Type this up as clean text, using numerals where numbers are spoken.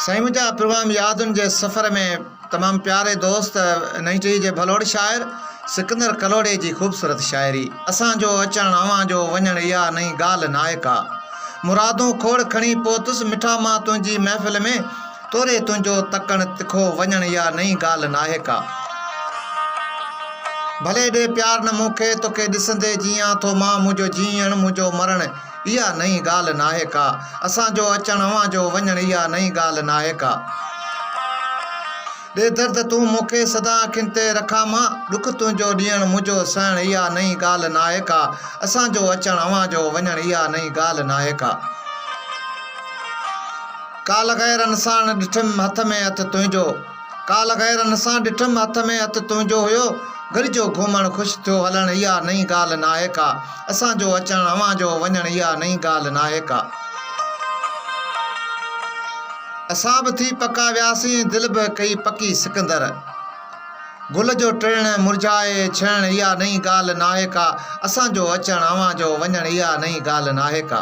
साईं मुंहिंजा प्रोग्राम यादुनि जे सफ़र में तमामु प्यारे दोस्त नई टी जे भलोड़ शाइर सिकंदर कलोड़े जी ख़ूबसूरत शाइरी। असांजो अचणु अवां जो वञणु इहा नई ॻाल्हि नाहे का। मुरादूं खोड़ खणी पहुतुसि मिठा मां तुंहिंजी महफ़िल में, तोरे तुंहिंजो तकणु तिखो वञणु इहा नई ॻाल्हि नाहे का। भले ॾे प्यार न मूंखे तोखे ॾिसंदे जीअं थो मां, मुंहिंजो जीअणु मुंहिंजो मरणु इहा नई ॻाल्हि नाहे का। असांजो अचणु अवां जो वञणु इहा नई ॻाल्हि नाहे का। ॾे दर्द तूं मूंखे सदा अखियुनि ते रखां मां, ॾुख तुंहिंजो ॾियणु मुंहिंजो सहणु इहा नई ॻाल्हि नाहे का। असांजो अचणु अवां जो वञणु इहा नई ॻाल्हि नाहे का। काल गैरनि सां ॾिठुमि हथ में हथु तुंहिंजो, काल गैरनि सां ॾिठुमि हथ में हथु तुंहिंजो हुयो, गॾिजो घुमणु ख़ुशि थियो हलणु इहा नई ॻाल्हि नाहे का। असांजो अचणु अवां जो वञणु इहा नई ॻाल्हि नाहे का। असां बि थी पका वियासीं दिलि बि कई पकी सिकंदर, गुल जो टिणु मुरझाए छॾणु इहा नई ॻाल्हि नाहे का। असांजो अचणु अवां जो वञणु इहा नई ॻाल्हि नाहे का।